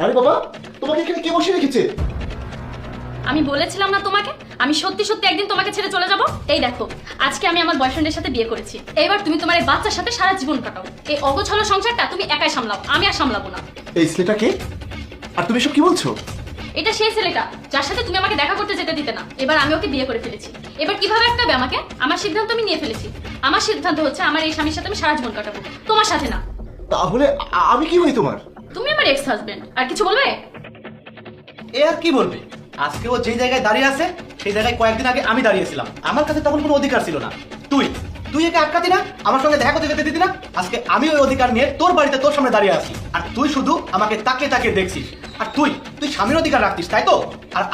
আরে বাবা, তোমাকে এখানে কে বসে রেখেছে? আমি বলেছিলাম না তোমাকে আমি সত্যি সত্যি একদিন তোমাকে ছেড়ে চলে যাব। এই দেখো, আজকে আমি আমার বয়ফ্রেন্ডের সাথে বিয়ে করেছি। এবার তুমি তোমার এই বাচ্চার সাথে সারা জীবন কাটাও। এই অগোছালো সংসারটা তুমি একাই সামলাও, আমি আর সামলাবো না। এই ছেলেটা কে? আর তুমি সব কি বলছো? এটা সেই ছেলেটা যার সাথে তুমি আমাকে দেখা করতে যেতে দিতে না। এবার আমি ওকে বিয়ে করে ফেলেছি। এবার কিভাবে আটকাবে আমাকে? আমার সিদ্ধান্ত আমি নিয়ে ফেলেছি। আমার সিদ্ধান্ত হচ্ছে আমার এই স্বামীর সাথে আমি সারা জীবন কাটাবো, তোমার সাথে না। তাহলে আমি কি হই তোমার? তুমি আমার এক্স হাজবেন্ড। আর কিছু বলবে? এ আর কি বলবে? আজকে ও যে জায়গায় দাঁড়িয়ে আছে সেই জায়গায় কয়েকদিন আগে আমি দাঁড়িয়েছিলাম। আমার কাছে তখন কোনো অধিকার ছিল না। তুই একে আটকাতি না, আমার সঙ্গে দেখা করতে যেতে দিতি না। আজকে আমি ওই অধিকার নিয়ে তোর বাড়িতে তোর সামনে দাঁড়িয়ে আছি, আর তুই শুধু আমাকে তাকিয়ে তাকিয়ে দেখছিস। আর তুই স্বামীর অধিকার রাখতিস, তাই তো? আর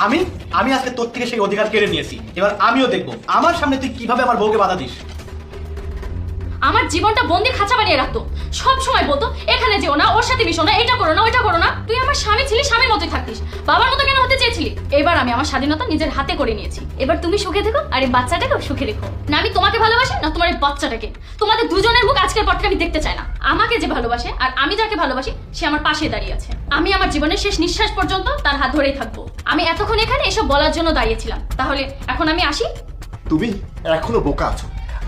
আমি আজকে তোর থেকে সেই অধিকার কেড়ে নিয়েছি। এবার আমিও দেখবো আমার সামনে তুই কিভাবে আমার বউকে বাধা দিস। আমার জীবনটা বন্দি খাঁচা বানিয়ে রাখতো। সব সময় বলতো এখানে যেও না, ওর সাথে মিশো না, এটা করো না, ওইটা করো না। তুই আমার স্বামী ছিলি, স্বামীর মতোই থাকতিস, বাবার মতো কেন হতে চেয়েছিলি? এবার আমি আমার স্বাধীনতা নিজের হাতে করে নিয়েছি। এবার তুমি সুখে থেকো আর এই বাচ্চাটাকেও সুখে রেখো। না আমি তোমাকে ভালোবাসি, না তোমার এই বাচ্চাটাকে। তোমাদের দুজনের মুখ আজকের পর থেকে আমি দেখতে চাই না। আমাকে যে ভালোবাসে আর আমি যাকে ভালোবাসি সে আমার পাশে দাঁড়িয়ে আছে। আমি আমার জীবনের শেষ নিঃশ্বাস পর্যন্ত তার হাত ধরেই থাকবো। আমি এতক্ষণ এখানে এসব বলার জন্য দাঁড়িয়েছিলাম। তাহলে এখন আমি আসি? তুমি এখনো বোকা আছো।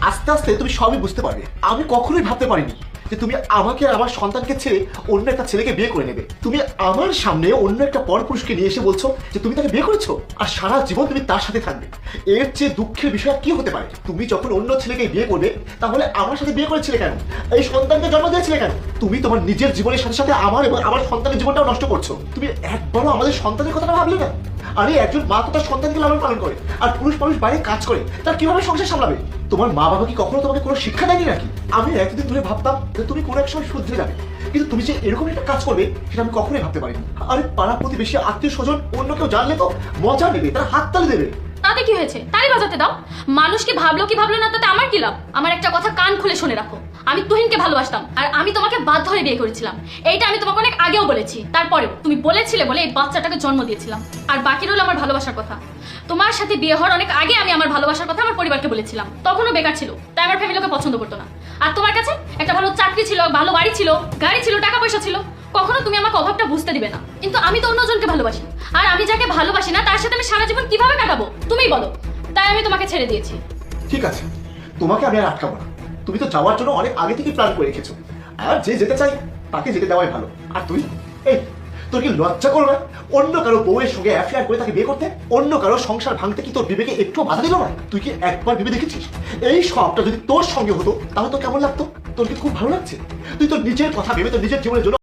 আস্তে আস্তে তুমি সবই বুঝতে পারবে। আমি কখনোই ভাবতে পারিনি যে তুমি আমাকে আর আমার সন্তানকে ছেড়ে অন্য একটা ছেলেকে বিয়ে করে নেবে। তুমি আমার সামনে অন্য একটা পরপুরুষকে নিয়ে এসে বলছো যে তুমি তাকে বিয়ে করেছো আর সারা জীবন তুমি তার সাথে থাকবে। এর চেয়ে দুঃখের বিষয় কি হতে পারে? তুমি যখন অন্য ছেলেকে বিয়ে করবে তাহলে আমার সাথে বিয়ে করেছিলে কেন? এই সন্তানকে জন্ম দিয়েছিলে কেন? তুমি তোমার নিজের জীবনের সাথে সাথে আমার এবং আমার সন্তানের জীবনটাও নষ্ট করছো। তুমি একবারও আমাদের সন্তানের কথাটা ভাবলে না? আরে একজন মা তো তার সন্তানকে লালন পালন করে, আর পুরুষ মানুষ বাইরে কাজ করে, তার কিভাবে সংসার সামলাবে? তোমার মা বাবা কি কখনো তোমাকে কোনো শিক্ষা দেয়নি নাকি? আমি এতদিন ধরে ভাবতাম যে তুমি কোনো এক সময় শুধরে যাবে, কিন্তু তুমি যে এরকম একটা কাজ করবে সেটা আমি কখনোই ভাবতে পারিনি। আরে পাড়া প্রতিবেশী আত্মীয় স্বজন অন্য কেউ জানলে তো মজা নেবে, তারা হাততালি দেবে। তাতে কি হয়েছে? তারই বাজাতে দাও। মানুষকে ভাবলো কি ভাবলো না তাতে আমার কি লাভ? আমার একটা কথা কান খুলে শুনে রাখো, আমি তুহিনকে ভালোবাসতাম আর আমি তোমাকে বাধ্য হয়ে বিয়ে করেছিলাম। এইটা আমি তোমাকে অনেক আগেও বলেছি, তারপরেও তুমি বলেছিলে বলে এই বাচ্চাটাকে জন্ম দিয়েছিলাম। আর বাকি রইল আমার ভালোবাসার কথা। তোমার সাথে বিয়ে হওয়ার অনেক আগে আমি আমার ভালোবাসার কথা আমার পরিবারকে বলেছিলাম। তখনও বেকার ছিল, তাই আমার ফ্যামিলিকে পছন্দ করতো না। আর তোমার কাছে একটা ভালো চাকরি ছিল, ভালো বাড়ি ছিল, গাড়ি ছিল, টাকা পয়সা ছিল, কখনো তুমি আমাকে অভাবটা বুঝতে দিবে না। কিন্তু আমি তো অন্যজনকে ভালোবাসি, আর আমি যাকে ভালোবাসি না তার সাথে আমি সারা জীবন কিভাবে কাটাবো তুমিই বলো। তাই আমি তোমাকে ছেড়ে দিয়েছি। ঠিক আছে, তোমাকে আমি আর আটকাবো না। তুমি তো যাওয়ার জন্য অনেক আগে থেকে প্ল্যান করে রেখেছো, আর যে যেতে চাই তাকে যেতে দেওয়াই ভালো। আর তুই, এই তোর কি লজ্জা করো না? অন্য কারো বউয়ের সঙ্গে অ্যাফেয়ার করে তাকে বিয়ে করতে? অন্য কারো সংসার ভাঙতে কি তোর বিবেকে একটু বাধা দিল না? তুই কি একবার ভেবে দেখেছিস এই সবটা যদি তোর সঙ্গে হতো তাহলে তোর কেমন লাগতো? তোর কি খুব ভালো লাগছে? তুই তোর নিজের কথা ভেবে তোর নিজের জীবনের জন্য